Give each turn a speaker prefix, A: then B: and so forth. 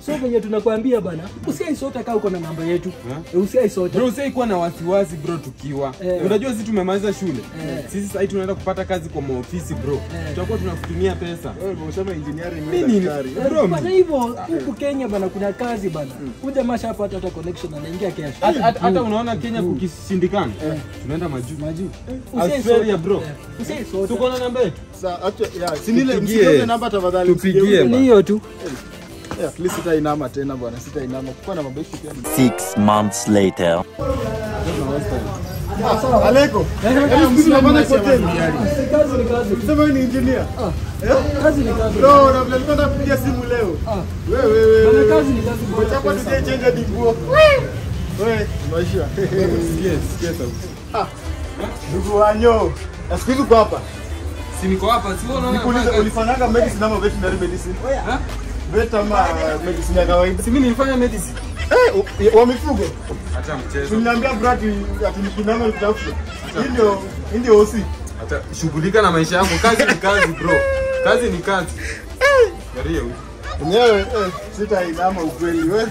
A: So venye tunakuambia bana, usiaisota kama uko na namba yetu. Usiaisota.
B: Bro, usiaikuwa na wasiwasi bro tukiwa. Unajua sisi tumemaliza shule. Sisi sasa tunaenda kupata kazi kwa maofisi bro. Tutakuwa tunakutumia pesa.
C: Wewe unasema engineering ni daktari.
B: Bro,
A: bana hivyo huku Kenya bana kuna kazi bana. Kuja masha hapa hata connection anaingia cash.
B: Hata unaona Kenya kukishindikana. Tunaenda majuu. Australia bro.
A: Usiaisota.
B: Tuko na namba yetu.
C: Sasa acha si nile namba tafadhali.
B: Tupigie
A: Ni hiyo tu.
C: At least sitainama tena bwana, sitainama. Kwa na mambo pia.
D: 6 months later.
C: Aleko. Mimi nafanya kwa tena.
A: Kazi ni kazi.
C: Sema ni engineer.
A: Kazi ni kazi.
C: Bro, na vile nilikuwa napigia simu leo. Wewe.
A: Bana kazi ni kazi.
C: Ngoja kwa tuje change dinguo. Wewe, maisha.
B: Sikia sauti.
C: Ndugu wanyo. Asikizu kwa hapa.
B: Si niko hapa, si unaona?
C: Nikuuliza ulifanyanga medicine ama veterinary medicine? Vet ama medicine ya kawaida?
B: Si mimi nilifanya medicine.
C: Wa mifugo.
B: Acha mchezo.
C: Niliambia brati ati nikinama nitafuta. Ndio osi.
B: Acha shughulika na maisha yako. Kazi ni kazi bro. Kazi ni kazi. Garia huyu.
C: Mwenyewe sitainama ukweli wewe.